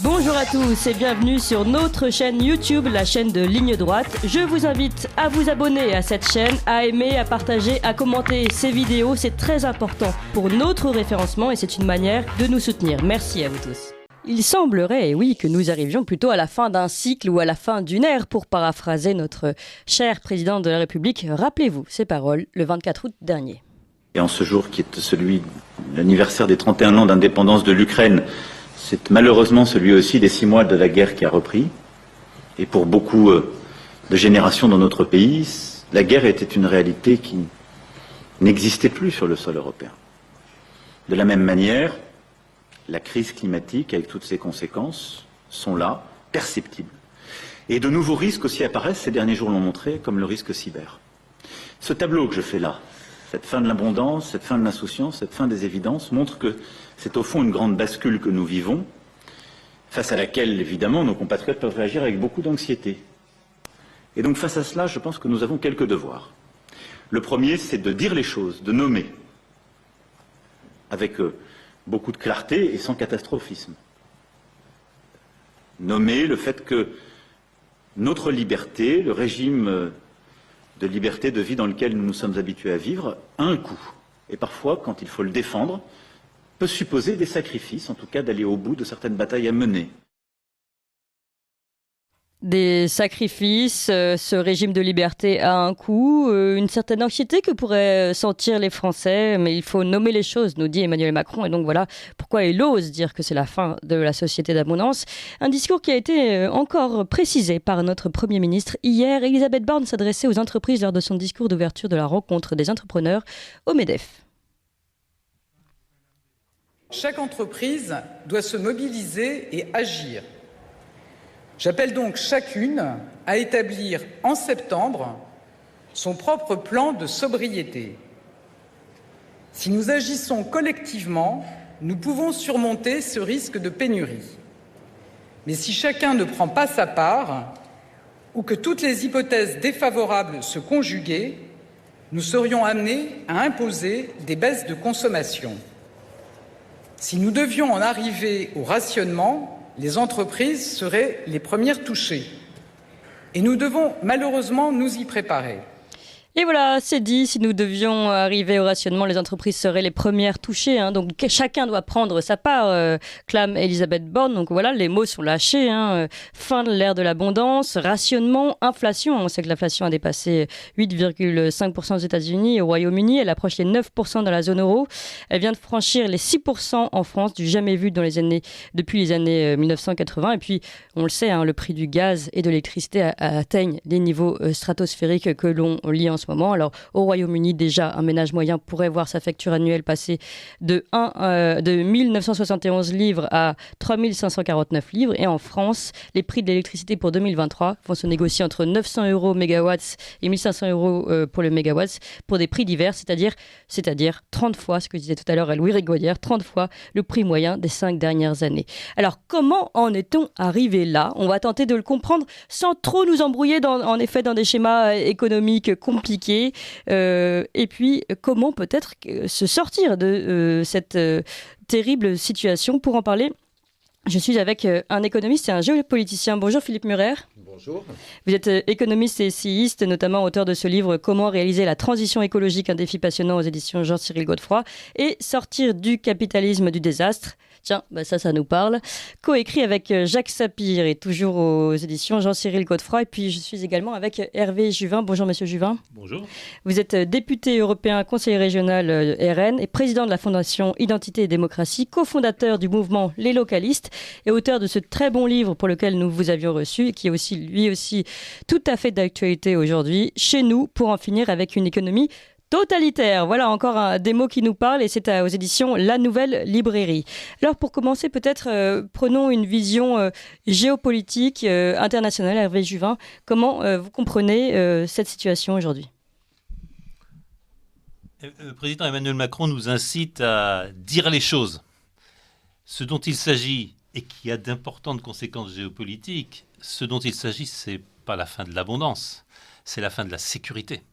Bonjour à tous et bienvenue sur notre chaîne YouTube, la chaîne de Ligne Droite. Je vous invite à vous abonner à cette chaîne, à aimer, à partager, à commenter ces vidéos. C'est très important pour notre référencement et c'est une manière de nous soutenir. Merci à vous tous. Il semblerait, oui, que nous arrivions plutôt à la fin d'un cycle ou à la fin d'une ère, pour paraphraser notre cher président de la République. Rappelez-vous ces paroles le 24 août dernier. Et en ce jour qui est celui de l'anniversaire des 31 ans d'indépendance de l'Ukraine, c'est malheureusement celui aussi des 6 mois de la guerre qui a repris. Et pour beaucoup de générations dans notre pays, la guerre était une réalité qui n'existait plus sur le sol européen. De la même manière, la crise climatique, avec toutes ses conséquences, sont là, perceptibles. Et de nouveaux risques aussi apparaissent, ces derniers jours l'ont montré, comme le risque cyber. Ce tableau que je fais là, cette fin de l'abondance, cette fin de l'insouciance, cette fin des évidences, montre que c'est au fond une grande bascule que nous vivons, face à laquelle, évidemment, nos compatriotes peuvent réagir avec beaucoup d'anxiété. Et donc, face à cela, je pense que nous avons quelques devoirs. Le premier, c'est de dire les choses, de nommer, avec beaucoup de clarté et sans catastrophisme. Nommer le fait que notre liberté, le régime de liberté de vie dans lequel nous nous sommes habitués à vivre, a un coût. Et parfois, quand il faut le défendre, peut supposer des sacrifices, en tout cas d'aller au bout de certaines batailles à mener. Des sacrifices, ce régime de liberté a un coût, une certaine anxiété que pourraient sentir les Français, mais il faut nommer les choses, nous dit Emmanuel Macron, et donc voilà pourquoi il ose dire que c'est la fin de la société d'abondance. Un discours qui a été encore précisé par notre Premier ministre hier. Elisabeth Borne s'adressait aux entreprises lors de son discours d'ouverture de la rencontre des entrepreneurs au MEDEF. Chaque entreprise doit se mobiliser et agir. J'appelle donc chacune à établir en septembre son propre plan de sobriété. Si nous agissons collectivement, nous pouvons surmonter ce risque de pénurie. Mais si chacun ne prend pas sa part, ou que toutes les hypothèses défavorables se conjuguaient, nous serions amenés à imposer des baisses de consommation. Si nous devions en arriver au rationnement, les entreprises seraient les premières touchées. Et nous devons malheureusement nous y préparer. Et voilà, c'est dit, si nous devions arriver au rationnement, les entreprises seraient les premières touchées. Donc chacun doit prendre sa part, clame Elisabeth Borne. Donc voilà, les mots sont lâchés. Fin de l'ère de l'abondance, rationnement, inflation. On sait que l'inflation a dépassé 8,5% aux États-Unis et au Royaume-Uni. Elle approche les 9% dans la zone euro. Elle vient de franchir les 6% en France, du jamais vu depuis les années 1980. Et puis, on le sait, le prix du gaz et de l'électricité atteignent des niveaux stratosphériques que l'on lit en ce moment. Alors, au Royaume-Uni, déjà, un ménage moyen pourrait voir sa facture annuelle passer de 1 971 livres à 3 549 livres. Et en France, les prix de l'électricité pour 2023 vont se négocier entre 900 € mégawatts et 1 500 € pour le mégawatt pour des prix divers, c'est-à-dire 30 fois, ce que disait tout à l'heure Louis Rigaudière, 30 fois le prix moyen des 5 dernières années. Alors, comment en est-on arrivé là ? On va tenter de le comprendre sans trop nous embrouiller en effet dans des schémas économiques compliqués. Et puis, comment peut-être se sortir de cette terrible situation ? Pour en parler, je suis avec un économiste et un géopoliticien. Bonjour Philippe Murer. Bonjour. Vous êtes économiste et essayiste, notamment auteur de ce livre « Comment réaliser la transition écologique, un défi passionnant » aux éditions Jean-Cyril Godefroy et « Sortir du capitalisme du désastre ». Tiens, ça nous parle. Coécrit avec Jacques Sapir et toujours aux éditions Jean-Cyril Godefroy. Et puis, je suis également avec Hervé Juvin. Bonjour, monsieur Juvin. Bonjour. Vous êtes député européen, conseiller régional RN et président de la Fondation Identité et Démocratie, cofondateur du mouvement Les Localistes et auteur de ce très bon livre pour lequel nous vous avions reçu et qui est lui aussi tout à fait d'actualité aujourd'hui. Chez nous, pour en finir avec une économie totalitaire. Voilà encore des mots qui nous parlent et c'est aux éditions La Nouvelle Librairie. Alors pour commencer, peut-être prenons une vision géopolitique internationale. Hervé Juvin, comment vous comprenez cette situation aujourd'hui ? Le président Emmanuel Macron nous incite à dire les choses. Ce dont il s'agit, et qui a d'importantes conséquences géopolitiques, ce dont il s'agit, ce n'est pas la fin de l'abondance, c'est la fin de la sécurité.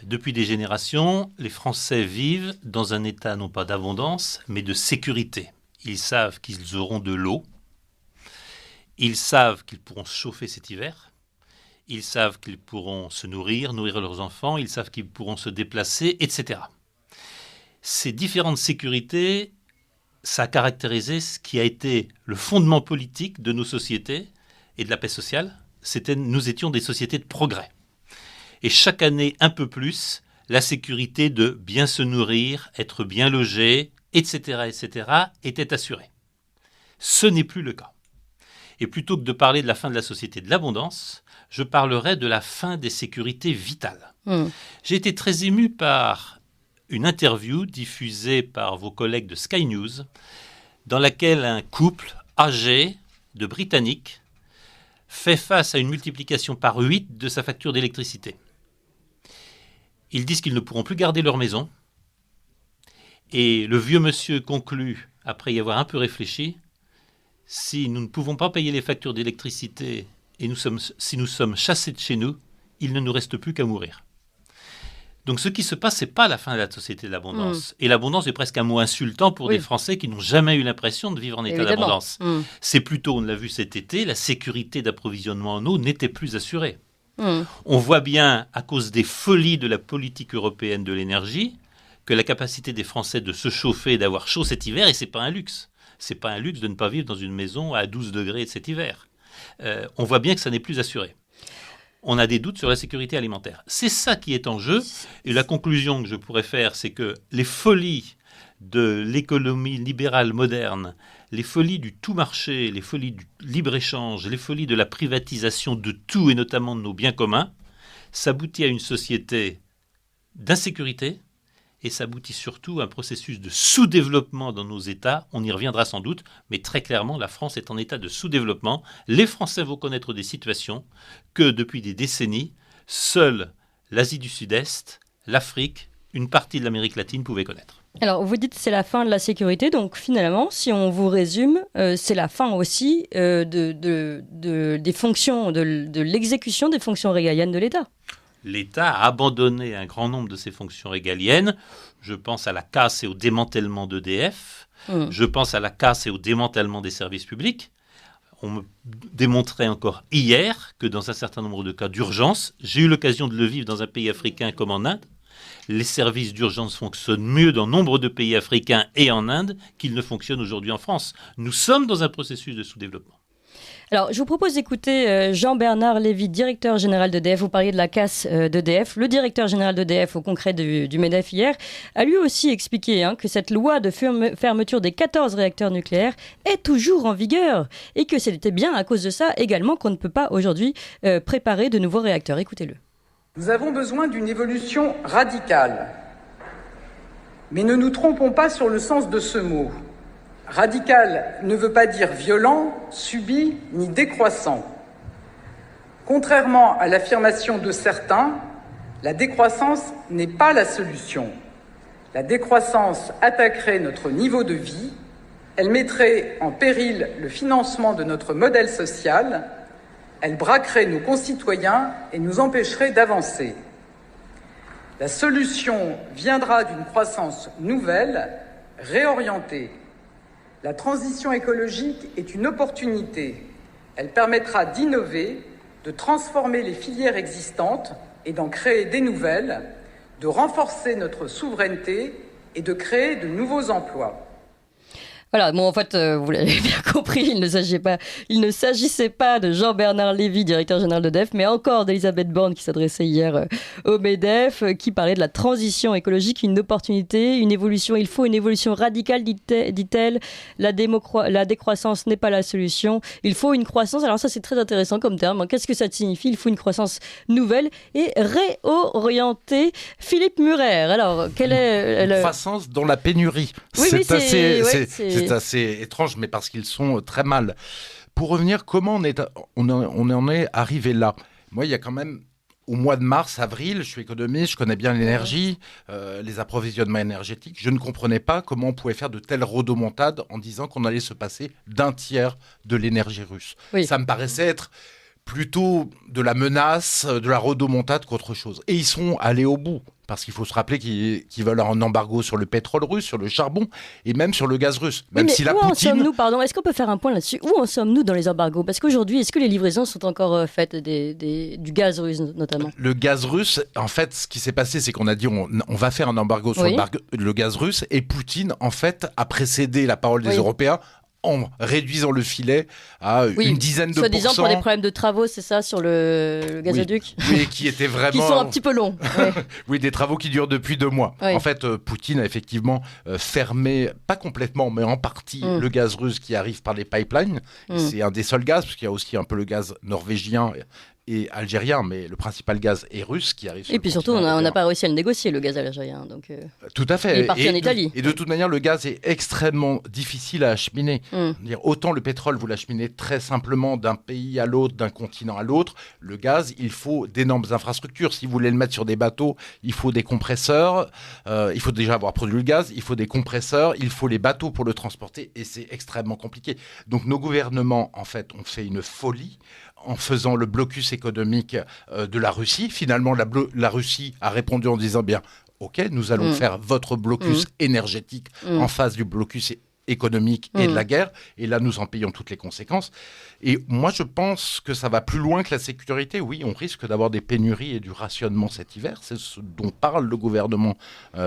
Depuis des générations, les Français vivent dans un état non pas d'abondance, mais de sécurité. Ils savent qu'ils auront de l'eau, Ils savent qu'ils pourront se chauffer cet hiver. Ils savent qu'ils pourront se nourrir leurs enfants. Ils savent qu'ils pourront se déplacer, etc. Ces différentes sécurités, ça a caractérisé ce qui a été le fondement politique de nos sociétés et de la paix sociale. Nous étions des sociétés de progrès. Et chaque année, un peu plus, la sécurité de bien se nourrir, être bien logé, etc., était assurée. Ce n'est plus le cas. Et plutôt que de parler de la fin de la société de l'abondance, je parlerai de la fin des sécurités vitales. J'ai été très ému par une interview diffusée par vos collègues de Sky News, dans laquelle un couple âgé de Britanniques fait face à une multiplication par 8 de sa facture d'électricité. Ils disent qu'ils ne pourront plus garder leur maison. Et le vieux monsieur conclut, après y avoir un peu réfléchi, si nous ne pouvons pas payer les factures d'électricité et si nous sommes chassés de chez nous, il ne nous reste plus qu'à mourir. Donc ce qui se passe, ce n'est pas la fin de la société de l'abondance. Et l'abondance est presque un mot insultant pour des Français qui n'ont jamais eu l'impression de vivre en état d'abondance. C'est plutôt, on l'a vu cet été, la sécurité d'approvisionnement en eau n'était plus assurée. On voit bien, à cause des folies de la politique européenne de l'énergie, que la capacité des Français de se chauffer et d'avoir chaud cet hiver, et ce n'est pas un luxe. Ce n'est pas un luxe de ne pas vivre dans une maison à 12 degrés cet hiver. On voit bien que ça n'est plus assuré. On a des doutes sur la sécurité alimentaire. C'est ça qui est en jeu. Et la conclusion que je pourrais faire, c'est que les folies de l'économie libérale moderne, les folies du tout marché, les folies du libre-échange, les folies de la privatisation de tout et notamment de nos biens communs, s'aboutit à une société d'insécurité et s'aboutit surtout à un processus de sous-développement dans nos États. On y reviendra sans doute, mais très clairement, la France est en état de sous-développement. Les Français vont connaître des situations que, depuis des décennies, seule l'Asie du Sud-Est, l'Afrique, une partie de l'Amérique latine pouvaient connaître. Alors, vous dites que c'est la fin de la sécurité, donc finalement, si on vous résume, c'est la fin aussi des fonctions, de l'exécution des fonctions régaliennes de l'État. L'État a abandonné un grand nombre de ses fonctions régaliennes. Je pense à la casse et au démantèlement d'EDF. Je pense à la casse et au démantèlement des services publics. On me démontrait encore hier que dans un certain nombre de cas d'urgence, j'ai eu l'occasion de le vivre dans un pays africain comme en Inde, les services d'urgence fonctionnent mieux dans nombre de pays africains et en Inde qu'ils ne fonctionnent aujourd'hui en France. Nous sommes dans un processus de sous-développement. Alors, je vous propose d'écouter Jean-Bernard Lévy, directeur général d'EDF. Vous parliez de la casse d'EDF. Le directeur général d'EDF, au congrès du MEDEF hier, a lui aussi expliqué que cette loi de fermeture des 14 réacteurs nucléaires est toujours en vigueur et que c'était bien à cause de ça également qu'on ne peut pas aujourd'hui préparer de nouveaux réacteurs. Écoutez-le. Nous avons besoin d'une évolution radicale. Mais ne nous trompons pas sur le sens de ce mot. Radical ne veut pas dire violent, subi, ni décroissant. Contrairement à l'affirmation de certains, la décroissance n'est pas la solution. La décroissance attaquerait notre niveau de vie, elle mettrait en péril le financement de notre modèle social, elle braquerait nos concitoyens et nous empêcherait d'avancer. La solution viendra d'une croissance nouvelle, réorientée. La transition écologique est une opportunité. Elle permettra d'innover, de transformer les filières existantes et d'en créer des nouvelles, de renforcer notre souveraineté et de créer de nouveaux emplois. Voilà, bon, en fait, vous l'avez bien compris, il ne s'agissait pas de Jean-Bernard Lévy, directeur général d'EDF, mais encore d'Elisabeth Borne qui s'adressait hier au MEDEF, qui parlait de la transition écologique, une opportunité, une évolution. Il faut une évolution radicale, dit-elle. La décroissance n'est pas la solution. Il faut une croissance. Alors ça, c'est très intéressant comme terme. Qu'est-ce que ça signifie ? Il faut une croissance nouvelle et réorientée. Philippe Murer, alors, quelle est... Une croissance dans la pénurie. Oui, C'est assez étrange, mais parce qu'ils sont très mal. Pour revenir, comment on en est arrivé là ? Moi, il y a quand même, au mois de mars, avril, je suis économiste, je connais bien l'énergie, les approvisionnements énergétiques. Je ne comprenais pas comment on pouvait faire de telles rodomontades en disant qu'on allait se passer d'un tiers de l'énergie russe. Oui. Ça me paraissait être plutôt de la menace, de la rodomontade qu'autre chose. Et ils sont allés au bout. Parce qu'il faut se rappeler qu'ils veulent un embargo sur le pétrole russe, sur le charbon et même sur le gaz russe. Même mais si la où en Poutine... sommes-nous, pardon, est-ce qu'on peut faire un point là-dessus? Où en sommes-nous dans les embargos? Parce qu'aujourd'hui, est-ce que les livraisons sont encore faites du gaz russe notamment? Le gaz russe, en fait, ce qui s'est passé, c'est qu'on a dit on va faire un embargo sur le gaz russe, et Poutine, en fait, a précédé la parole des Européens en réduisant le filet à une dizaine de pourcents. Soi-disant pour des problèmes de travaux, c'est ça, sur le gazoduc? Oui, qui étaient vraiment... qui sont un petit peu longs. Oui, des travaux qui durent depuis 2 mois. Oui. En fait, Poutine a effectivement fermé, pas complètement, mais en partie, le gaz russe qui arrive par les pipelines. C'est un des seuls gaz, parce qu'il y a aussi un peu le gaz norvégien et algérien, mais le principal gaz est russe qui arrive sur Et puis surtout, on n'a pas réussi à le négocier, le gaz algérien. Donc, tout à fait. Il est parti en Italie. Et de toute manière, le gaz est extrêmement difficile à acheminer. Autant le pétrole, vous l'acheminez très simplement d'un pays à l'autre, d'un continent à l'autre. Le gaz, il faut d'énormes infrastructures. Si vous voulez le mettre sur des bateaux, il faut des compresseurs. Il faut déjà avoir produit le gaz. Il faut des compresseurs. Il faut les bateaux pour le transporter. Et c'est extrêmement compliqué. Donc nos gouvernements, en fait, ont fait une folie en faisant le blocus économique de la Russie. Finalement, la Russie a répondu en disant bien, ok, nous allons faire votre blocus énergétique en face du blocus économique et de la guerre, et là nous en payons toutes les conséquences. Et moi je pense que ça va plus loin que la sécurité. Oui, on risque d'avoir des pénuries et du rationnement cet hiver, c'est ce dont parle le gouvernement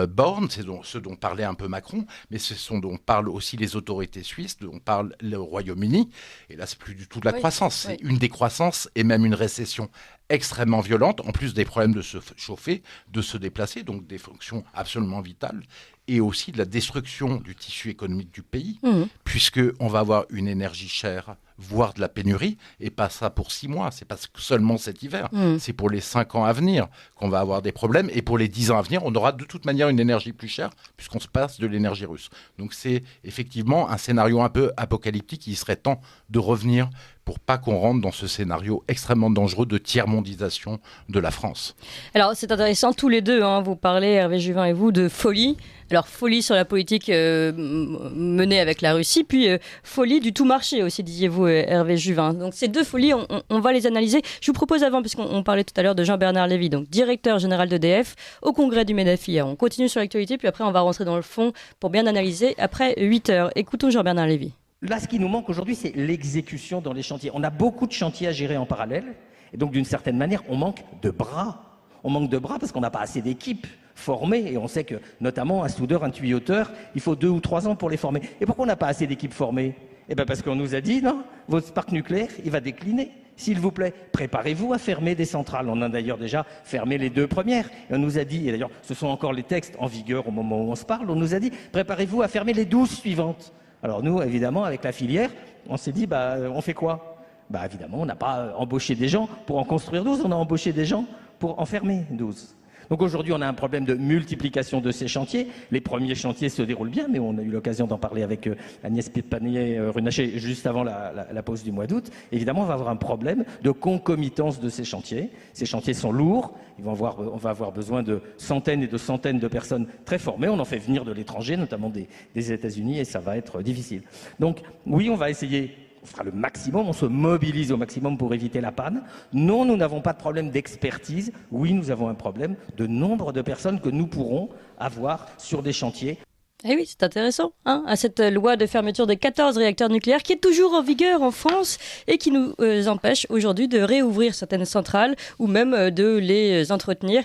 Borne, c'est ce dont parlait un peu Macron, mais c'est ce dont parlent aussi les autorités suisses, dont parle le Royaume-Uni, et là c'est plus du tout de la croissance, c'est une décroissance et même une récession extrêmement violente, en plus des problèmes de se chauffer, de se déplacer, donc des fonctions absolument vitales, et aussi de la destruction du tissu économique du pays, puisqu'on va avoir une énergie chère, voire de la pénurie, et pas ça pour 6 mois, c'est pas seulement cet hiver, c'est pour les 5 ans à venir qu'on va avoir des problèmes, et pour les 10 ans à venir, on aura de toute manière une énergie plus chère, puisqu'on se passe de l'énergie russe. Donc c'est effectivement un scénario un peu apocalyptique, il serait temps de revenir pour pas qu'on rentre dans ce scénario extrêmement dangereux de tiers-mondisation de la France. Alors c'est intéressant, tous les deux, vous parlez, Hervé Juvin et vous, de folie. Alors folie sur la politique menée avec la Russie, puis folie du tout marché aussi, disiez-vous, Hervé Juvin. Donc ces deux folies, on va les analyser. Je vous propose avant, puisqu'on parlait tout à l'heure de Jean-Bernard Lévy, donc directeur général d'EDF, au congrès du MEDEF. On continue sur l'actualité, puis après on va rentrer dans le fond pour bien analyser après 8 heures. Écoutons Jean-Bernard Lévy. Là, ce qui nous manque aujourd'hui, c'est l'exécution dans les chantiers. On a beaucoup de chantiers à gérer en parallèle, et donc d'une certaine manière, on manque de bras. On manque de bras parce qu'on n'a pas assez d'équipes formées, et on sait que, notamment, un soudeur, un tuyauteur, il faut 2 ou 3 ans pour les former. Et pourquoi on n'a pas assez d'équipes formées? Eh bien parce qu'on nous a dit, non, votre parc nucléaire, il va décliner. S'il vous plaît, préparez-vous à fermer des centrales. On a d'ailleurs déjà fermé les 2 premières. Et on nous a dit, et d'ailleurs, ce sont encore les textes en vigueur au moment où on se parle, on nous a dit, préparez-vous à fermer les 12 suivantes. Alors nous, évidemment, avec la filière, on s'est dit, on fait quoi? Évidemment, on n'a pas embauché des gens pour en construire 12, on a embauché des gens pour en fermer 12. Donc aujourd'hui, on a un problème de multiplication de ces chantiers. Les premiers chantiers se déroulent bien, mais on a eu l'occasion d'en parler avec Agnès Pannier-Runacher juste avant la pause du mois d'août. Évidemment, on va avoir un problème de concomitance de ces chantiers. Ces chantiers sont lourds. On va avoir besoin de centaines et de centaines de personnes très formées. On en fait venir de l'étranger, notamment des États-Unis, et ça va être difficile. Donc oui, on va essayer... On fera le maximum, on se mobilise au maximum pour éviter la panne. Non, nous n'avons pas de problème d'expertise. Oui, nous avons un problème de nombre de personnes que nous pourrons avoir sur des chantiers. Eh oui, c'est intéressant, à cette loi de fermeture des 14 réacteurs nucléaires qui est toujours en vigueur en France et qui nous empêche aujourd'hui de réouvrir certaines centrales ou même de les entretenir.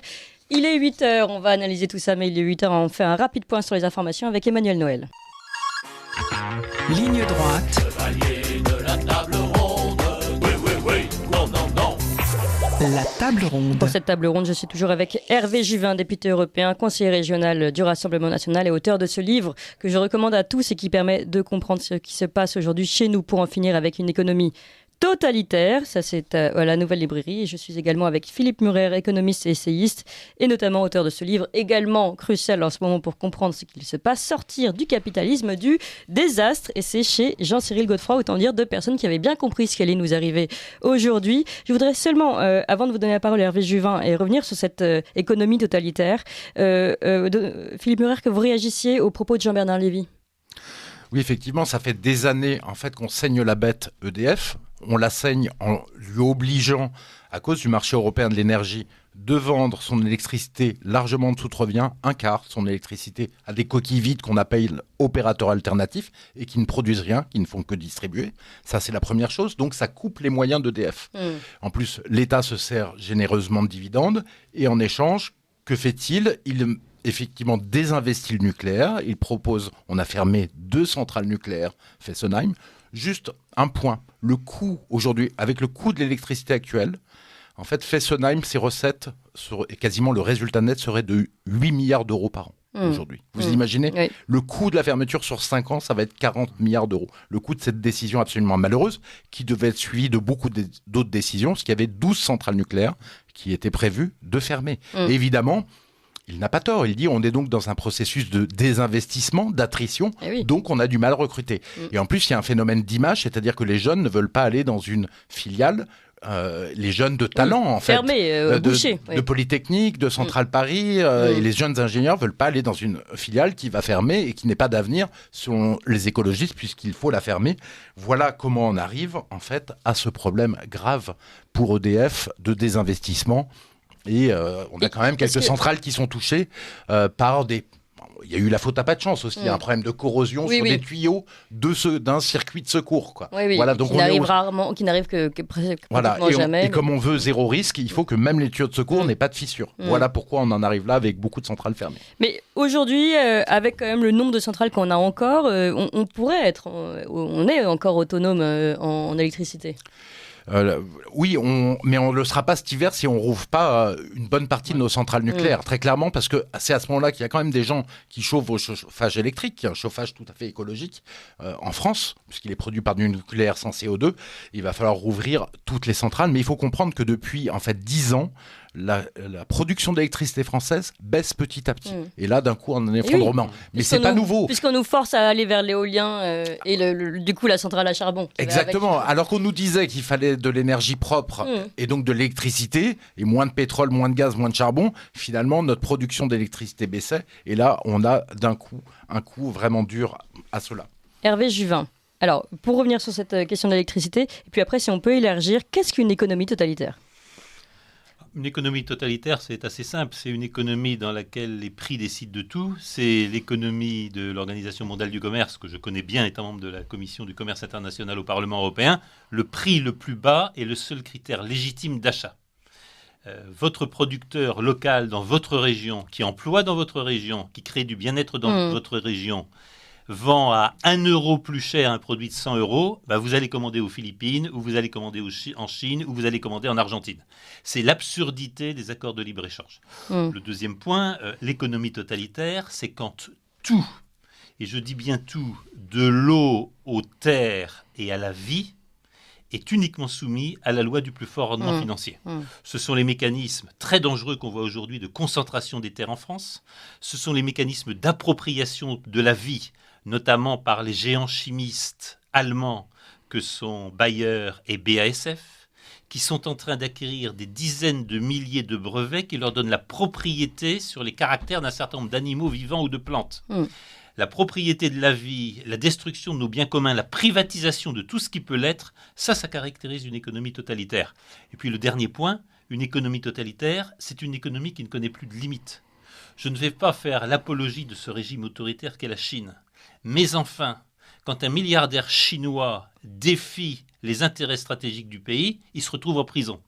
Il est 8h, on va analyser tout ça, mais il est 8h, on fait un rapide point sur les informations avec Emmanuel Noël. Ligne droite. La table ronde. Pour cette table ronde, je suis toujours avec Hervé Juvin, député européen, conseiller régional du Rassemblement national et auteur de ce livre que je recommande à tous et qui permet de comprendre ce qui se passe aujourd'hui chez nous pour en finir avec une économie totalitaire. Ça, c'est à la Nouvelle Librairie. Et je suis également avec Philippe Murer, économiste et essayiste, et notamment auteur de ce livre, également crucial en ce moment pour comprendre ce qu'il se passe, sortir du capitalisme, du désastre. Et c'est chez Jean-Cyril Godefroy, autant dire 2 personnes qui avaient bien compris ce qui allait nous arriver aujourd'hui. Je voudrais seulement, avant de vous donner la parole à Hervé Juvin et revenir sur cette économie totalitaire, Philippe Murer, que vous réagissiez aux propos de Jean-Bernard Lévy. Oui, effectivement, ça fait des années en fait qu'on saigne la bête EDF. On la saigne en lui obligeant, à cause du marché européen de l'énergie, de vendre son électricité largement en dessous de revient, un quart son électricité à des coquilles vides qu'on appelle opérateurs alternatifs et qui ne produisent rien, qui ne font que distribuer. Ça, c'est la première chose. Donc, ça coupe les moyens d'EDF. En plus, l'État se sert généreusement de dividendes et en échange, que fait-il ? Il effectivement désinvestit le nucléaire. Il propose, on a fermé 2 centrales nucléaires, Fessenheim. Juste un point, le coût aujourd'hui, avec le coût de l'électricité actuelle, en fait, Fessenheim, ses recettes, et quasiment le résultat net serait de 8 milliards d'euros par an aujourd'hui. Vous imaginez ? Oui. Le coût de la fermeture sur 5 ans, ça va être 40 milliards d'euros. Le coût de cette décision absolument malheureuse, qui devait être suivie de beaucoup d'autres décisions, parce qu'il y avait 12 centrales nucléaires qui étaient prévues de fermer. Et évidemment, il n'a pas tort. Il dit on est donc dans un processus de désinvestissement, d'attrition, donc on a du mal à recruter. Et en plus, il y a un phénomène d'image, c'est-à-dire que les jeunes ne veulent pas aller dans une filiale. Les jeunes de talent, en fait, de Polytechnique, de Centrale Paris, et les jeunes ingénieurs veulent pas aller dans une filiale qui va fermer et qui n'est pas d'avenir selon les écologistes, puisqu'il faut la fermer. Voilà comment on arrive, en fait, à ce problème grave pour EDF de désinvestissement. Et on a quand même quelques centrales qui sont touchées par des... Il y a eu la faute à pas de chance aussi. Il y a un problème de corrosion sur des tuyaux d'un circuit de secours. Quoi. Voilà, donc qui n'arrive que pratiquement jamais. Et comme on veut zéro risque, il faut que même les tuyaux de secours n'aient pas de fissures. Voilà pourquoi on en arrive là avec beaucoup de centrales fermées. Mais aujourd'hui, avec quand même le nombre de centrales qu'on a encore, on pourrait être... on est encore autonome en électricité. Oui, mais on ne le sera pas cet hiver si on ne rouvre pas une bonne partie de nos centrales nucléaires, très clairement, parce que c'est à ce moment-là qu'il y a quand même des gens qui chauffent au chauffage électrique, qui est un chauffage tout à fait écologique en France, puisqu'il est produit par du nucléaire sans CO2. Il va falloir rouvrir toutes les centrales, mais il faut comprendre que depuis en fait 10 ans, la production d'électricité française baisse petit à petit. Et là, d'un coup, on a un effondrement. Mais c'est pas nouveau. Puisqu'on nous force à aller vers l'éolien et du coup la centrale à charbon. Exactement. Alors qu'on nous disait qu'il fallait de l'énergie propre et donc de l'électricité, et moins de pétrole, moins de gaz, moins de charbon, finalement, notre production d'électricité baissait. Et là, on a d'un coup un coup vraiment dur à cela. Hervé Juvin. Alors, pour revenir sur cette question d'électricité, et puis après, si on peut élargir, qu'est-ce qu'une économie totalitaire ? Une économie totalitaire, c'est assez simple. C'est une économie dans laquelle les prix décident de tout. C'est l'économie de l'Organisation mondiale du commerce, que je connais bien, étant membre de la Commission du commerce international au Parlement européen. Le prix le plus bas est le seul critère légitime d'achat. Votre producteur local dans votre région, qui emploie dans votre région, qui crée du bien-être dans votre région, vend à 1 euro plus cher un produit de 100 euros, vous allez commander aux Philippines, ou vous allez commander en Chine, ou vous allez commander en Argentine. C'est l'absurdité des accords de libre-échange. Le deuxième point, l'économie totalitaire, c'est quand tout, et je dis bien tout, de l'eau aux terres et à la vie, est uniquement soumis à la loi du plus fort rendement financier. Ce sont les mécanismes très dangereux qu'on voit aujourd'hui de concentration des terres en France. Ce sont les mécanismes d'appropriation de la vie, notamment par les géants chimistes allemands que sont Bayer et BASF, qui sont en train d'acquérir des dizaines de milliers de brevets qui leur donnent la propriété sur les caractères d'un certain nombre d'animaux vivants ou de plantes. La propriété de la vie, la destruction de nos biens communs, la privatisation de tout ce qui peut l'être, ça caractérise une économie totalitaire. Et puis le dernier point, une économie totalitaire, c'est une économie qui ne connaît plus de limites. Je ne vais pas faire l'apologie de ce régime autoritaire qu'est la Chine. Mais enfin, quand un milliardaire chinois défie les intérêts stratégiques du pays, il se retrouve en prison.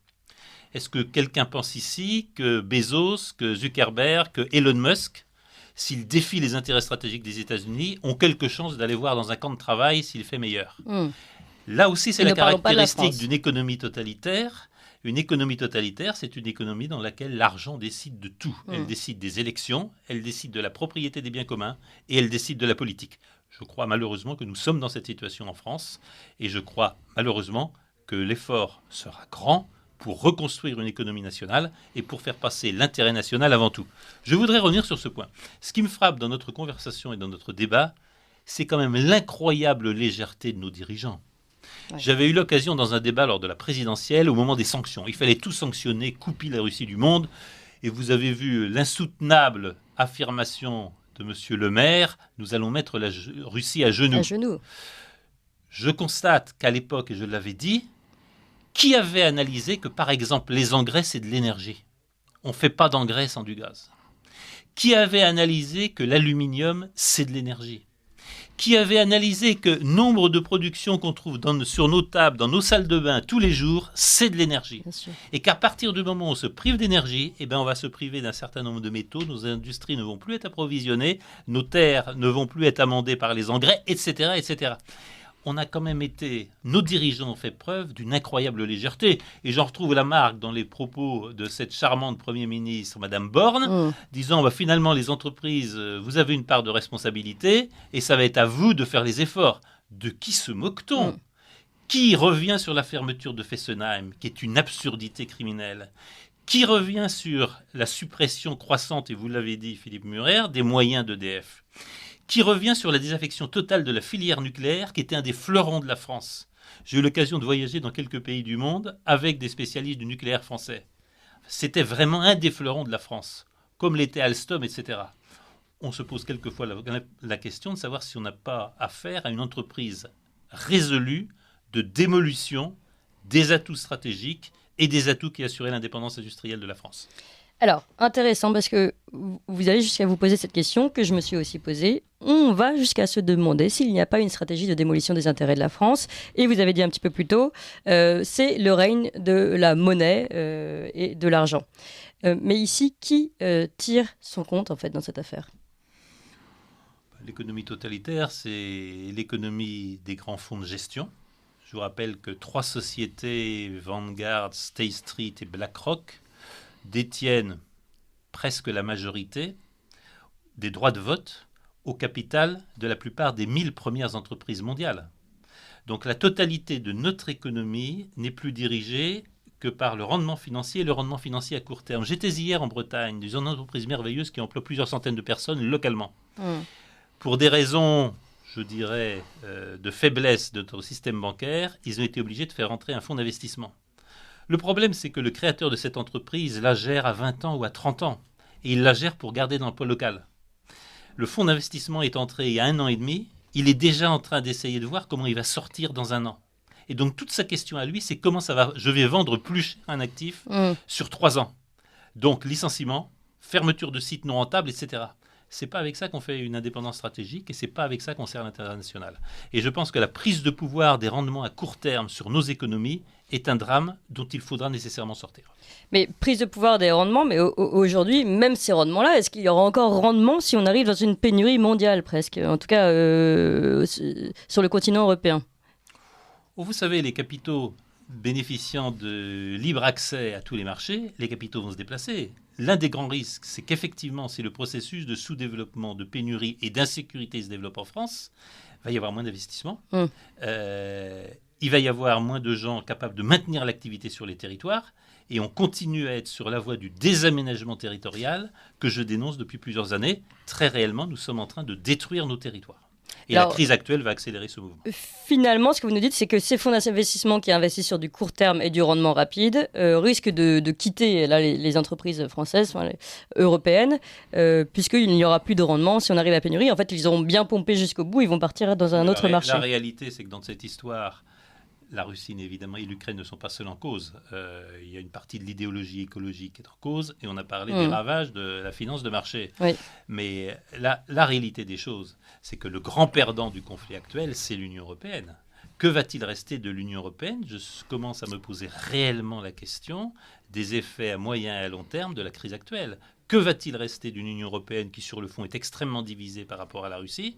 Est-ce que quelqu'un pense ici que Bezos, que Zuckerberg, que Elon Musk, s'ils défient les intérêts stratégiques des États-Unis, ont quelque chance d'aller voir dans un camp de travail s'il fait meilleur. Là aussi, c'est la caractéristique d'une économie totalitaire. Une économie totalitaire, c'est une économie dans laquelle l'argent décide de tout. Elle décide des élections, elle décide de la propriété des biens communs et elle décide de la politique. Je crois malheureusement que nous sommes dans cette situation en France et je crois malheureusement que l'effort sera grand pour reconstruire une économie nationale et pour faire passer l'intérêt national avant tout. Je voudrais revenir sur ce point. Ce qui me frappe dans notre conversation et dans notre débat, c'est quand même l'incroyable légèreté de nos dirigeants. J'avais eu l'occasion dans un débat lors de la présidentielle, au moment des sanctions. Il fallait tout sanctionner, couper la Russie du monde. Et vous avez vu l'insoutenable affirmation de M. Le Maire, nous allons mettre la Russie à genoux. Je constate qu'à l'époque, et je l'avais dit, qui avait analysé que, par exemple, les engrais, c'est de l'énergie ? On ne fait pas d'engrais sans du gaz. Qui avait analysé que l'aluminium, c'est de l'énergie? Qui avait analysé que nombre de productions qu'on trouve sur nos tables, dans nos salles de bain tous les jours, c'est de l'énergie. Et qu'à partir du moment où on se prive d'énergie, eh ben on va se priver d'un certain nombre de métaux, nos industries ne vont plus être approvisionnées, nos terres ne vont plus être amendées par les engrais, etc., etc. On a quand même nos dirigeants ont fait preuve d'une incroyable légèreté. Et j'en retrouve la marque dans les propos de cette charmante Premier ministre, Madame Borne, disant finalement les entreprises, vous avez une part de responsabilité et ça va être à vous de faire les efforts. De qui se moque-t-on? Qui revient sur la fermeture de Fessenheim, qui est une absurdité criminelle? Qui revient sur la suppression croissante, et vous l'avez dit Philippe Murer, des moyens d'EDF? Qui revient sur la désaffection totale de la filière nucléaire, qui était un des fleurons de la France. J'ai eu l'occasion de voyager dans quelques pays du monde avec des spécialistes du nucléaire français. C'était vraiment un des fleurons de la France, comme l'était Alstom, etc. On se pose quelquefois la question de savoir si on n'a pas affaire à une entreprise résolue de démolition des atouts stratégiques et des atouts qui assuraient l'indépendance industrielle de la France. Alors, intéressant, parce que vous allez jusqu'à vous poser cette question que je me suis aussi posée. On va jusqu'à se demander s'il n'y a pas une stratégie de démolition des intérêts de la France. Et vous avez dit un petit peu plus tôt, c'est le règne de la monnaie et de l'argent. Mais ici, qui tire son compte, en fait, dans cette affaire? L'économie totalitaire, c'est l'économie des grands fonds de gestion. Je vous rappelle que 3 sociétés, Vanguard, State Street et BlackRock, détiennent presque la majorité des droits de vote au capital de la plupart des 1000 premières entreprises mondiales. Donc la totalité de notre économie n'est plus dirigée que par le rendement financier et le rendement financier à court terme. J'étais hier en Bretagne, dans une entreprise merveilleuse qui emploie plusieurs centaines de personnes localement. Pour des raisons, je dirais, de faiblesse de notre système bancaire, ils ont été obligés de faire entrer un fonds d'investissement. Le problème, c'est que le créateur de cette entreprise la gère à 20 ans ou à 30 ans. Et il la gère pour garder dans le pôle local. Le fonds d'investissement est entré il y a 1 an et demi. Il est déjà en train d'essayer de voir comment il va sortir dans 1 an. Et donc, toute sa question à lui, c'est comment ça va. Je vais vendre plus cher un actif sur 3 ans. Donc, licenciement, fermeture de sites non rentables, etc. C'est pas avec ça qu'on fait une indépendance stratégique et c'est pas avec ça qu'on sert l'international. Et je pense que la prise de pouvoir des rendements à court terme sur nos économies est un drame dont il faudra nécessairement sortir. Mais prise de pouvoir des rendements, mais aujourd'hui, même ces rendements-là, est-ce qu'il y aura encore rendement si on arrive dans une pénurie mondiale presque, en tout cas sur le continent européen? Vous savez, les capitaux bénéficiant de libre accès à tous les marchés, les capitaux vont se déplacer. L'un des grands risques, c'est qu'effectivement, si le processus de sous-développement, de pénurie et d'insécurité se développe en France, il va y avoir moins d'investissements. Il va y avoir moins de gens capables de maintenir l'activité sur les territoires et on continue à être sur la voie du désaménagement territorial que je dénonce depuis plusieurs années. Très réellement, nous sommes en train de détruire nos territoires. Et la crise actuelle va accélérer ce mouvement. Finalement, ce que vous nous dites, c'est que ces fonds d'investissement qui investissent sur du court terme et du rendement rapide risquent de quitter là, les entreprises françaises, européennes, puisqu'il n'y aura plus de rendement si on arrive à pénurie. En fait, ils auront bien pompé jusqu'au bout, ils vont partir dans un autre marché. La réalité, c'est que dans cette histoire, la Russie, évidemment, et l'Ukraine ne sont pas seuls en cause. Il y a une partie de l'idéologie écologique qui est en cause, et on a parlé des ravages de la finance de marché. Oui. Mais la réalité des choses, c'est que le grand perdant du conflit actuel, c'est l'Union européenne. Que va-t-il rester de l'Union européenne? Je commence à me poser réellement la question des effets à moyen et à long terme de la crise actuelle. Que va-t-il rester d'une Union européenne qui, sur le fond, est extrêmement divisée par rapport à la Russie,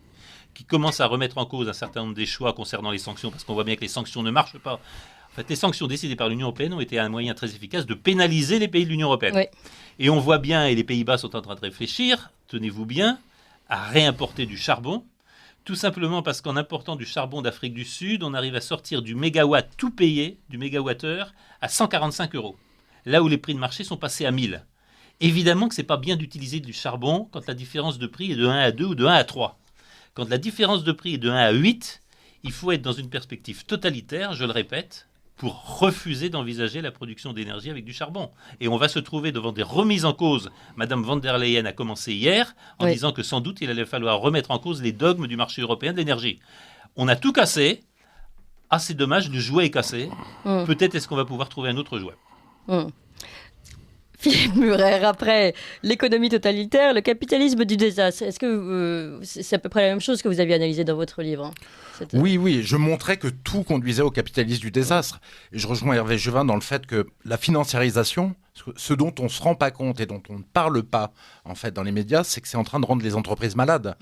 qui commence à remettre en cause un certain nombre des choix concernant les sanctions, parce qu'on voit bien que les sanctions ne marchent pas. En fait, les sanctions décidées par l'Union européenne ont été un moyen très efficace de pénaliser les pays de l'Union européenne. Oui. Et on voit bien, et les Pays-Bas sont en train de réfléchir, tenez-vous bien, à réimporter du charbon, tout simplement parce qu'en important du charbon d'Afrique du Sud, on arrive à sortir du mégawatt tout payé, du mégawattheure, à 145 €, là où les prix de marché sont passés à 1000. Évidemment que ce n'est pas bien d'utiliser du charbon quand la différence de prix est de 1 à 2 ou de 1 à 3. Quand la différence de prix est de 1 à 8, il faut être dans une perspective totalitaire, je le répète, pour refuser d'envisager la production d'énergie avec du charbon. Et on va se trouver devant des remises en cause. Madame von der Leyen a commencé hier en disant que sans doute il allait falloir remettre en cause les dogmes du marché européen de l'énergie. On a tout cassé. Ah, c'est dommage, le jouet est cassé. Peut-être est-ce qu'on va pouvoir trouver un autre jouet. Philippe Murer, après l'économie totalitaire, le capitalisme du désastre. Est-ce que c'est à peu près la même chose que vous aviez analysé dans votre livre, hein, Oui, je montrais que tout conduisait au capitalisme du désastre. Et je rejoins Hervé Juvin dans le fait que la financiarisation, ce dont on ne se rend pas compte et dont on ne parle pas en fait dans les médias, c'est que c'est en train de rendre les entreprises malades.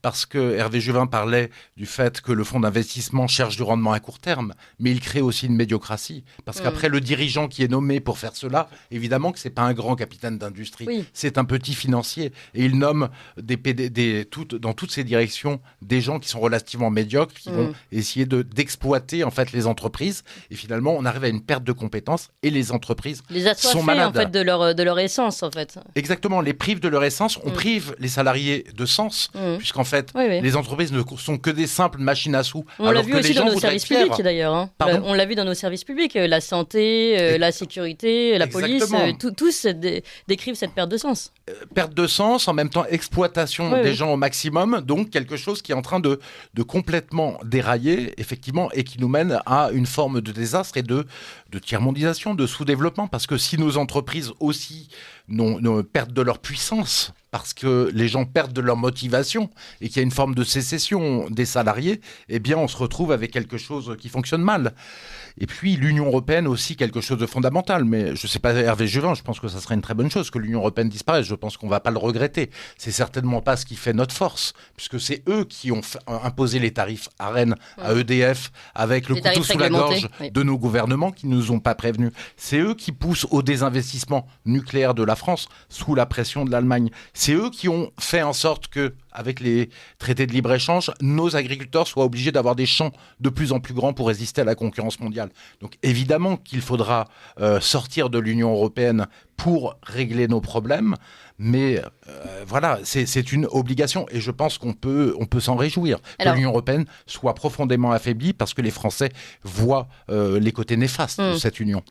Parce que Hervé Juvin parlait du fait que le fonds d'investissement cherche du rendement à court terme, mais il crée aussi une médiocratie. Parce qu'après, le dirigeant qui est nommé pour faire cela, évidemment que c'est pas un grand capitaine d'industrie, c'est un petit financier. Et il nomme dans toutes ces directions des gens qui sont relativement médiocres, qui vont essayer d'exploiter en fait les entreprises. Et finalement, on arrive à une perte de compétences et les entreprises sont malades. En fait, de leur essence, en fait. Exactement, les prive de leur essence, on prive les salariés de sens, puisqu'en fait, les entreprises ne sont que des simples machines à sous. On l'a vu aussi dans nos services publics, d'ailleurs. Hein. On l'a vu dans nos services publics, la santé, la sécurité, la police, tous décrivent cette perte de sens. Perte de sens, en même temps exploitation des gens au maximum, donc quelque chose qui est en train de complètement dérailler, effectivement, et qui nous mène à une forme de désastre et de tiers-mondisation, de sous-développement, parce que si nos entreprises aussi perdent de leur puissance, parce que les gens perdent de leur motivation et qu'il y a une forme de sécession des salariés, eh bien on se retrouve avec quelque chose qui fonctionne mal. Et puis l'Union européenne aussi, quelque chose de fondamental. Mais je ne sais pas, Hervé Juvin, je pense que ça serait une très bonne chose que l'Union européenne disparaisse. Je pense qu'on ne va pas le regretter. C'est certainement pas ce qui fait notre force, puisque c'est eux qui ont imposé les tarifs à Rennes, à EDF, avec le couteau sous la gorge de nos gouvernements qui ne nous ont pas prévenus. C'est eux qui poussent au désinvestissement nucléaire de la France sous la pression de l'Allemagne. C'est eux qui ont fait en sorte que, avec les traités de libre-échange, nos agriculteurs soient obligés d'avoir des champs de plus en plus grands pour résister à la concurrence mondiale. Donc évidemment qu'il faudra sortir de l'Union européenne pour régler nos problèmes, mais voilà, c'est une obligation et je pense qu'on peut s'en réjouir que l'Union européenne soit profondément affaiblie parce que les Français voient les côtés néfastes de cette union.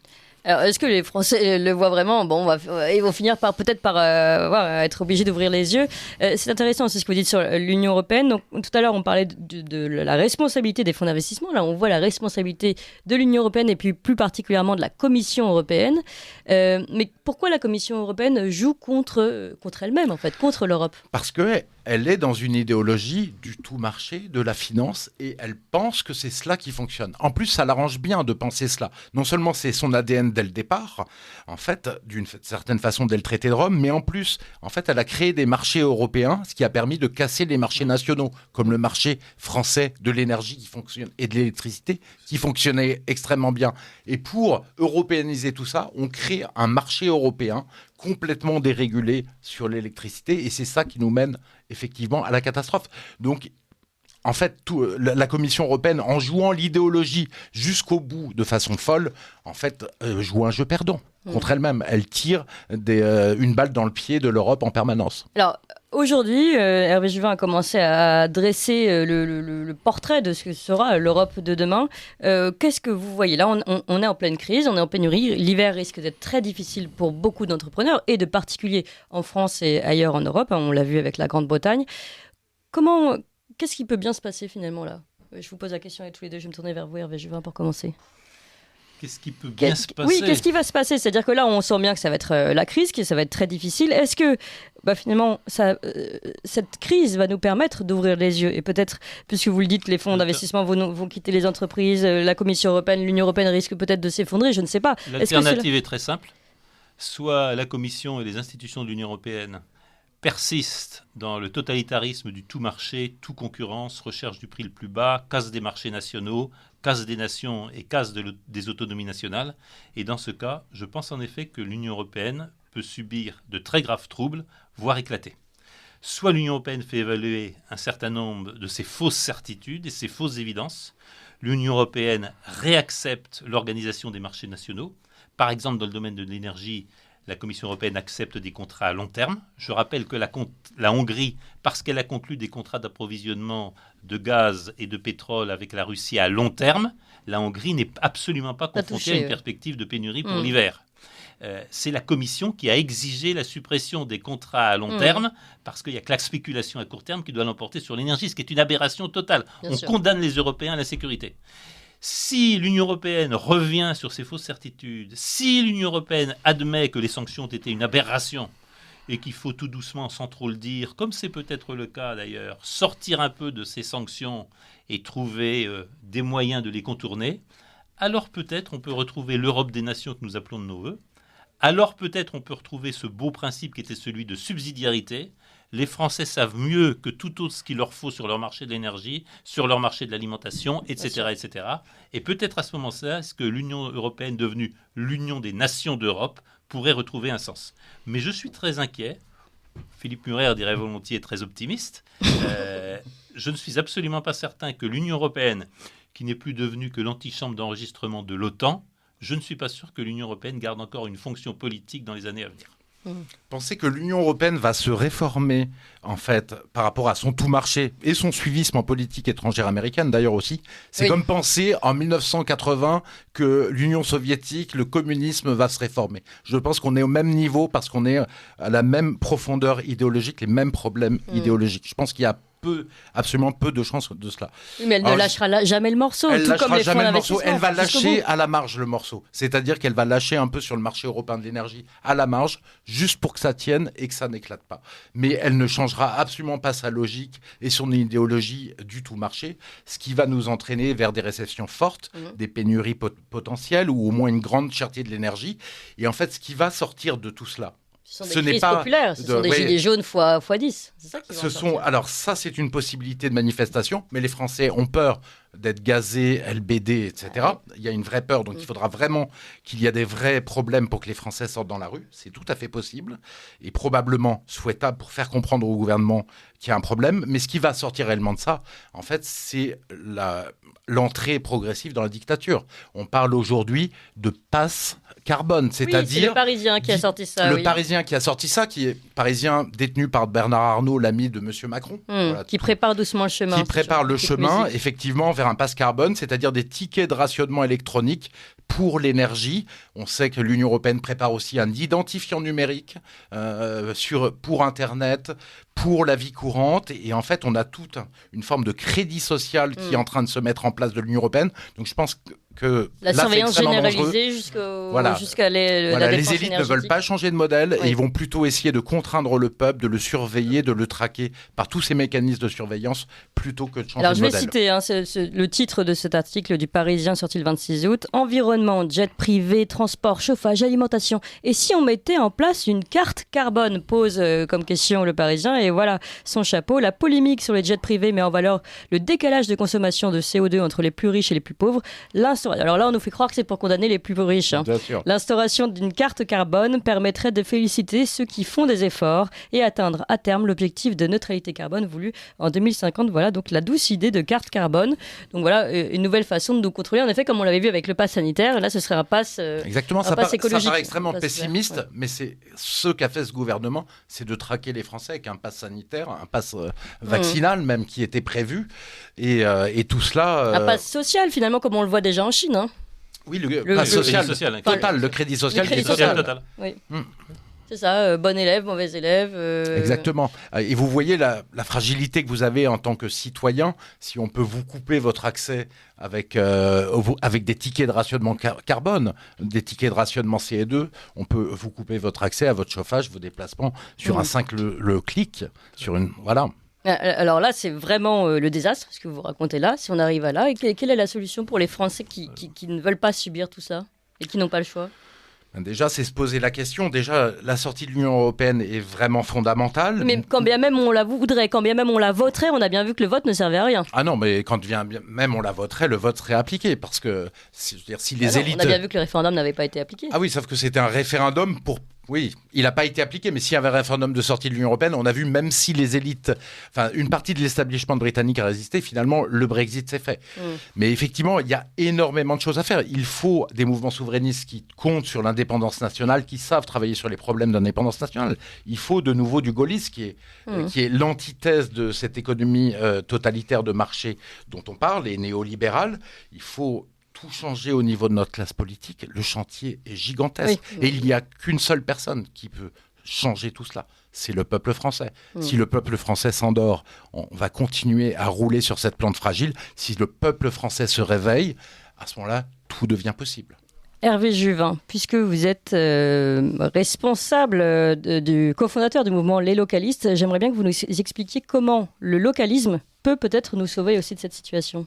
Alors, est-ce que les Français le voient vraiment ? Bon, ils vont finir par être obligés d'ouvrir les yeux. C'est intéressant, c'est ce que vous dites sur l'Union européenne. Donc, tout à l'heure, on parlait de la responsabilité des fonds d'investissement. Là, on voit la responsabilité de l'Union européenne et puis plus particulièrement de la Commission européenne. Mais pourquoi la Commission européenne joue contre elle-même, en fait, contre l'Europe ? Parce qu'elle est dans une idéologie du tout marché, de la finance, et elle pense que c'est cela qui fonctionne. En plus, ça l'arrange bien de penser cela. Non seulement c'est son ADN dès le départ, en fait, d'une certaine façon dès le traité de Rome, mais en plus, en fait, elle a créé des marchés européens, ce qui a permis de casser les marchés nationaux, comme le marché français de l'énergie qui fonctionne et de l'électricité, qui fonctionnait extrêmement bien. Et pour européaniser tout ça, on crée un marché européen complètement dérégulé sur l'électricité, et c'est ça qui nous mène effectivement à la catastrophe. Donc, en fait, la Commission européenne, en jouant l'idéologie jusqu'au bout de façon folle, en fait, joue un jeu perdant contre elle-même. Elle tire une balle dans le pied de l'Europe en permanence. Alors, aujourd'hui, Hervé Juvin a commencé à dresser le portrait de ce que sera l'Europe de demain. Qu'est-ce que vous voyez ? Là, on est en pleine crise, on est en pénurie. L'hiver risque d'être très difficile pour beaucoup d'entrepreneurs et de particuliers en France et ailleurs en Europe. On l'a vu avec la Grande-Bretagne. Qu'est-ce qui peut bien se passer finalement là ? Je vous pose la question à tous les deux. Je vais me tourner vers vous, Hervé Juvin, pour commencer. Qu'est-ce qui peut bien se passer ? Oui, qu'est-ce qui va se passer ? C'est-à-dire que là, on sent bien que ça va être la crise, que ça va être très difficile. Est-ce que finalement, cette crise va nous permettre d'ouvrir les yeux ? Et peut-être, puisque vous le dites, les fonds d'investissement vont quitter les entreprises, la Commission européenne, l'Union européenne risque peut-être de s'effondrer, je ne sais pas. L'alternative est très simple. Soit la Commission et les institutions de l'Union européenne persiste dans le totalitarisme du tout marché, tout concurrence, recherche du prix le plus bas, casse des marchés nationaux, casse des nations et casse des autonomies nationales. Et dans ce cas, je pense en effet que l'Union européenne peut subir de très graves troubles, voire éclater. Soit l'Union européenne fait évaluer un certain nombre de ses fausses certitudes et ses fausses évidences. L'Union européenne réaccepte l'organisation des marchés nationaux. Par exemple, dans le domaine de l'énergie, la Commission européenne accepte des contrats à long terme. Je rappelle que la Hongrie, parce qu'elle a conclu des contrats d'approvisionnement de gaz et de pétrole avec la Russie à long terme, la Hongrie n'est absolument pas confrontée à une perspective de pénurie pour l'hiver. C'est la Commission qui a exigé la suppression des contrats à long terme parce qu'il n'y a que la spéculation à court terme qui doit l'emporter sur l'énergie, ce qui est une aberration totale. On condamne les Européens à la sécurité. Si l'Union européenne revient sur ses fausses certitudes, si l'Union européenne admet que les sanctions ont été une aberration et qu'il faut tout doucement, sans trop le dire, comme c'est peut-être le cas d'ailleurs, sortir un peu de ces sanctions et trouver des moyens de les contourner, alors peut-être on peut retrouver l'Europe des nations que nous appelons de nos voeux. Alors peut-être on peut retrouver ce beau principe qui était celui de subsidiarité. Les Français savent mieux que tout autre ce qu'il leur faut sur leur marché de l'énergie, sur leur marché de l'alimentation, etc., etc. Et peut-être à ce moment-là, est-ce que l'Union européenne, devenue l'Union des nations d'Europe, pourrait retrouver un sens. Mais je suis très inquiet. Philippe Murer dirait volontiers très optimiste. Je ne suis absolument pas certain que l'Union européenne, qui n'est plus devenue que l'antichambre d'enregistrement de l'OTAN, je ne suis pas sûr que l'Union européenne garde encore une fonction politique dans les années à venir. Pensez que l'Union européenne va se réformer, en fait, par rapport à son tout-marché et son suivisme en politique étrangère américaine, d'ailleurs aussi. C'est comme penser en 1980 que l'Union soviétique, le communisme va se réformer. Je pense qu'on est au même niveau parce qu'on est à la même profondeur idéologique, les mêmes problèmes idéologiques. Je pense qu'il y a absolument peu de chances de cela. Oui, mais elle ne lâchera jamais le morceau, tout comme les fonds d'investissement. Elle va lâcher à la marge le morceau. C'est-à-dire qu'elle va lâcher un peu sur le marché européen de l'énergie à la marge, juste pour que ça tienne et que ça n'éclate pas. Mais elle ne changera absolument pas sa logique et son idéologie du tout marché, ce qui va nous entraîner vers des récessions fortes, des pénuries potentielles ou au moins une grande cherté de l'énergie. Et en fait, ce qui va sortir de tout cela, ce sont des crises populaires, ce sont des gilets jaunes x 10. C'est ça qui alors ça, c'est une possibilité de manifestation, mais les Français ont peur d'être gazés, LBD, etc. Il y a une vraie peur, donc il faudra vraiment qu'il y ait des vrais problèmes pour que les Français sortent dans la rue. C'est tout à fait possible et probablement souhaitable pour faire comprendre au gouvernement qu'il y a un problème. Mais ce qui va sortir réellement de ça, en fait, c'est l'entrée progressive dans la dictature. On parle aujourd'hui de passe carbone, c'est-à-dire... c'est le Parisien qui a sorti ça. Le Parisien qui a sorti ça, qui est Parisien détenu par Bernard Arnault, l'ami de M. Macron. Qui prépare doucement le chemin. Qui prépare le chemin, effectivement, vers un passe carbone, c'est-à-dire des tickets de rationnement électronique pour l'énergie. On sait que l'Union européenne prépare aussi un identifiant numérique pour Internet, pour la vie courante. Et en fait, on a toute une forme de crédit social qui est en train de se mettre en place de l'Union européenne. Donc je pense que la surveillance généralisée jusqu'à les élites ne veulent pas changer de modèle et ils vont plutôt essayer de contraindre le peuple, de le surveiller, de le traquer par tous ces mécanismes de surveillance plutôt que de changer de modèle. Alors je vais citer le titre de cet article du Parisien sorti le 26 août. Environnement, jet privé, transport, chauffage, alimentation. Et si on mettait en place une carte carbone, pose comme question le Parisien. Et voilà son chapeau. La polémique sur les jets privés met en valeur le décalage de consommation de CO2 entre les plus riches et les plus pauvres. Alors là, on nous fait croire que c'est pour condamner les plus riches. L'instauration d'une carte carbone permettrait de féliciter ceux qui font des efforts et atteindre à terme l'objectif de neutralité carbone voulu en 2050. Voilà donc la douce idée de carte carbone. Donc voilà une nouvelle façon de nous contrôler. En effet, comme on l'avait vu avec le pass sanitaire, là ce serait un pass exactement, ça paraît extrêmement pessimiste, mais c'est ce qu'a fait ce gouvernement, c'est de traquer les Français avec un pass sanitaire, un pass vaccinal même qui était prévu et tout cela... Un pass social finalement comme on le voit déjà en Chine. Oui, le pass social total, le crédit social qui est total. Oui. C'est ça, bon élève, mauvais élève. Exactement. Et vous voyez la fragilité que vous avez en tant que citoyen, si on peut vous couper votre accès avec des tickets de rationnement carbone, des tickets de rationnement CO2, on peut vous couper votre accès à votre chauffage, vos déplacements sur un simple clic, sur une... Voilà. Alors là, c'est vraiment le désastre, ce que vous racontez là, si on arrive à là. Et quelle est la solution pour les Français qui ne veulent pas subir tout ça et qui n'ont pas le choix ? Déjà, c'est se poser la question. Déjà, la sortie de l'Union européenne est vraiment fondamentale. Mais quand bien même on la voudrait, quand bien même on la voterait, on a bien vu que le vote ne servait à rien. Ah non, mais quand bien même on la voterait, le vote serait appliqué. Parce que, si les élites... On a bien vu que le référendum n'avait pas été appliqué. Ah oui, sauf que c'était un référendum pour... Oui, il n'a pas été appliqué, mais s'il y avait un référendum de sortie de l'Union européenne, on a vu, même si les élites, enfin une partie de l'établissement britannique a résisté, finalement le Brexit s'est fait. Mais effectivement, il y a énormément de choses à faire. Il faut des mouvements souverainistes qui comptent sur l'indépendance nationale, qui savent travailler sur les problèmes d'indépendance nationale. Il faut de nouveau du gaullisme, qui est l'antithèse de cette économie totalitaire de marché dont on parle, et néolibérale. Il faut tout changer au niveau de notre classe politique. Le chantier est gigantesque. Oui. Et il n'y a qu'une seule personne qui peut changer tout cela. C'est le peuple français. Si le peuple français s'endort, on va continuer à rouler sur cette plante fragile. Si le peuple français se réveille, à ce moment-là, tout devient possible. Hervé Juvin, puisque vous êtes responsable du cofondateur du mouvement Les Localistes, j'aimerais bien que vous nous expliquiez comment le localisme peut-être nous sauver aussi de cette situation.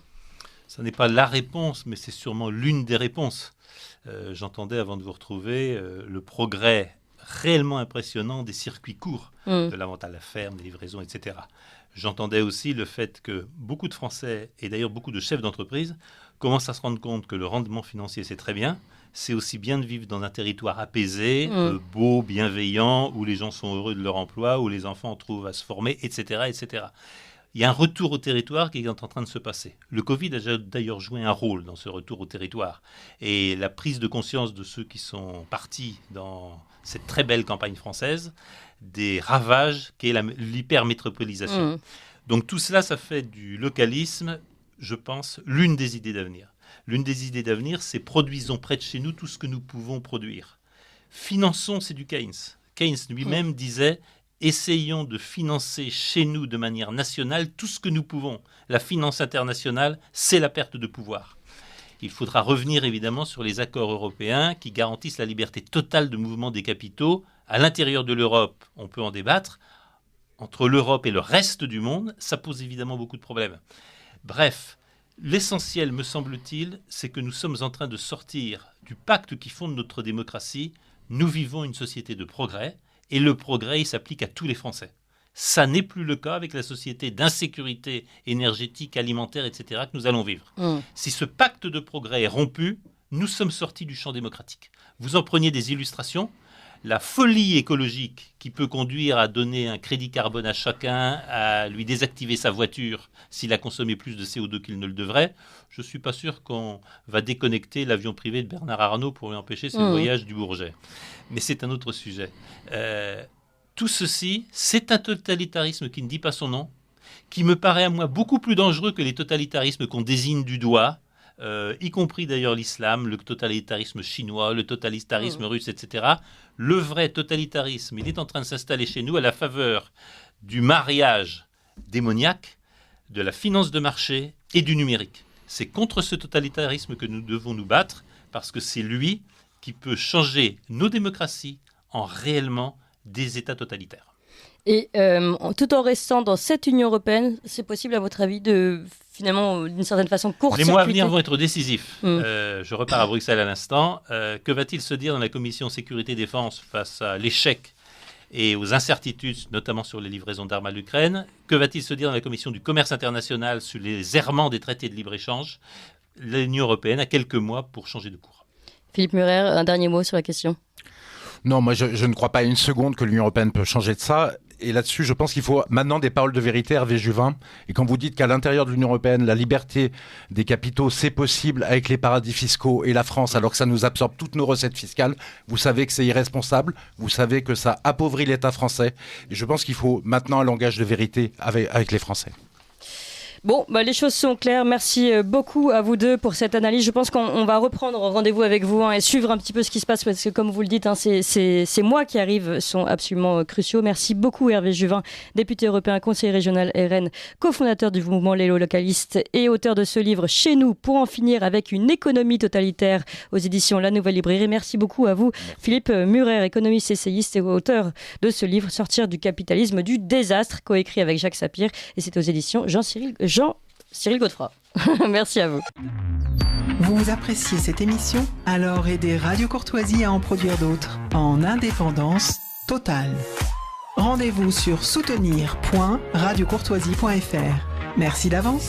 Ce n'est pas la réponse, mais c'est sûrement l'une des réponses. J'entendais avant de vous retrouver le progrès réellement impressionnant des circuits courts, de la vente à la ferme, des livraisons, etc. J'entendais aussi le fait que beaucoup de Français, et d'ailleurs beaucoup de chefs d'entreprise, commencent à se rendre compte que le rendement financier, c'est très bien. C'est aussi bien de vivre dans un territoire apaisé, beau, bienveillant, où les gens sont heureux de leur emploi, où les enfants trouvent à se former, etc., etc. Il y a un retour au territoire qui est en train de se passer. Le Covid a d'ailleurs joué un rôle dans ce retour au territoire. Et la prise de conscience de ceux qui sont partis dans cette très belle campagne française, des ravages qu'est l'hypermétropolisation. Donc tout cela, ça fait du localisme, je pense, l'une des idées d'avenir. L'une des idées d'avenir, c'est produisons près de chez nous tout ce que nous pouvons produire. Finançons, c'est du Keynes. Keynes lui-même disait « Essayons de financer chez nous de manière nationale tout ce que nous pouvons. La finance internationale, c'est la perte de pouvoir. » Il faudra revenir évidemment sur les accords européens qui garantissent la liberté totale de mouvement des capitaux. À l'intérieur de l'Europe, on peut en débattre. Entre l'Europe et le reste du monde, ça pose évidemment beaucoup de problèmes. Bref, l'essentiel, me semble-t-il, c'est que nous sommes en train de sortir du pacte qui fonde notre démocratie. Nous vivons une société de progrès et le progrès, il s'applique à tous les Français. Ça n'est plus le cas avec la société d'insécurité énergétique, alimentaire, etc. que nous allons vivre. Si ce pacte de progrès est rompu, nous sommes sortis du champ démocratique. Vous en preniez des illustrations. La folie écologique qui peut conduire à donner un crédit carbone à chacun, à lui désactiver sa voiture s'il a consommé plus de CO2 qu'il ne le devrait, je ne suis pas sûr qu'on va déconnecter l'avion privé de Bernard Arnault pour lui empêcher ses voyages du Bourget. Mais c'est un autre sujet. Tout ceci, c'est un totalitarisme qui ne dit pas son nom, qui me paraît à moi beaucoup plus dangereux que les totalitarismes qu'on désigne du doigt, y compris d'ailleurs l'islam, le totalitarisme chinois, le totalitarisme russe, etc. Le vrai totalitarisme, il est en train de s'installer chez nous à la faveur du mariage démoniaque, de la finance de marché et du numérique. C'est contre ce totalitarisme que nous devons nous battre, parce que c'est lui qui peut changer nos démocraties en réellement des États totalitaires. Et tout en restant dans cette Union européenne, c'est possible à votre avis de, finalement, d'une certaine façon, court-circuiter? Les mois à venir vont être décisifs. Je repars à Bruxelles à l'instant. Que va-t-il se dire dans la commission sécurité-défense face à l'échec et aux incertitudes, notamment sur les livraisons d'armes à l'Ukraine? Que va-t-il se dire dans la commission du commerce international sur les errements des traités de libre-échange? L'Union européenne a quelques mois pour changer de cours. Philippe Murer, un dernier mot sur la question. Non, moi je ne crois pas une seconde que l'Union européenne peut changer de ça. Et là-dessus, je pense qu'il faut maintenant des paroles de vérité, Hervé Juvin. Et quand vous dites qu'à l'intérieur de l'Union européenne, la liberté des capitaux, c'est possible avec les paradis fiscaux et la France, alors que ça nous absorbe toutes nos recettes fiscales, vous savez que c'est irresponsable, vous savez que ça appauvrit l'État français. Et je pense qu'il faut maintenant un langage de vérité avec les Français. Bon, les choses sont claires. Merci beaucoup à vous deux pour cette analyse. Je pense qu'on va reprendre rendez-vous avec vous et suivre un petit peu ce qui se passe parce que, comme vous le dites, ces mois qui arrivent sont absolument cruciaux. Merci beaucoup Hervé Juvin, député européen, conseiller régional RN, cofondateur du mouvement Les Localistes et auteur de ce livre Chez nous pour en finir avec une économie totalitaire aux éditions La Nouvelle Librairie. Merci beaucoup à vous Philippe Murer, économiste, essayiste et auteur de ce livre Sortir du capitalisme du désastre, coécrit avec Jacques Sapir, et c'est aux éditions Jean-Cyril Godefroy. Merci à vous. Vous appréciez cette émission? Alors aidez Radio Courtoisie à en produire d'autres en indépendance totale. Rendez-vous sur soutenir.radiocourtoisie.fr. Merci d'avance.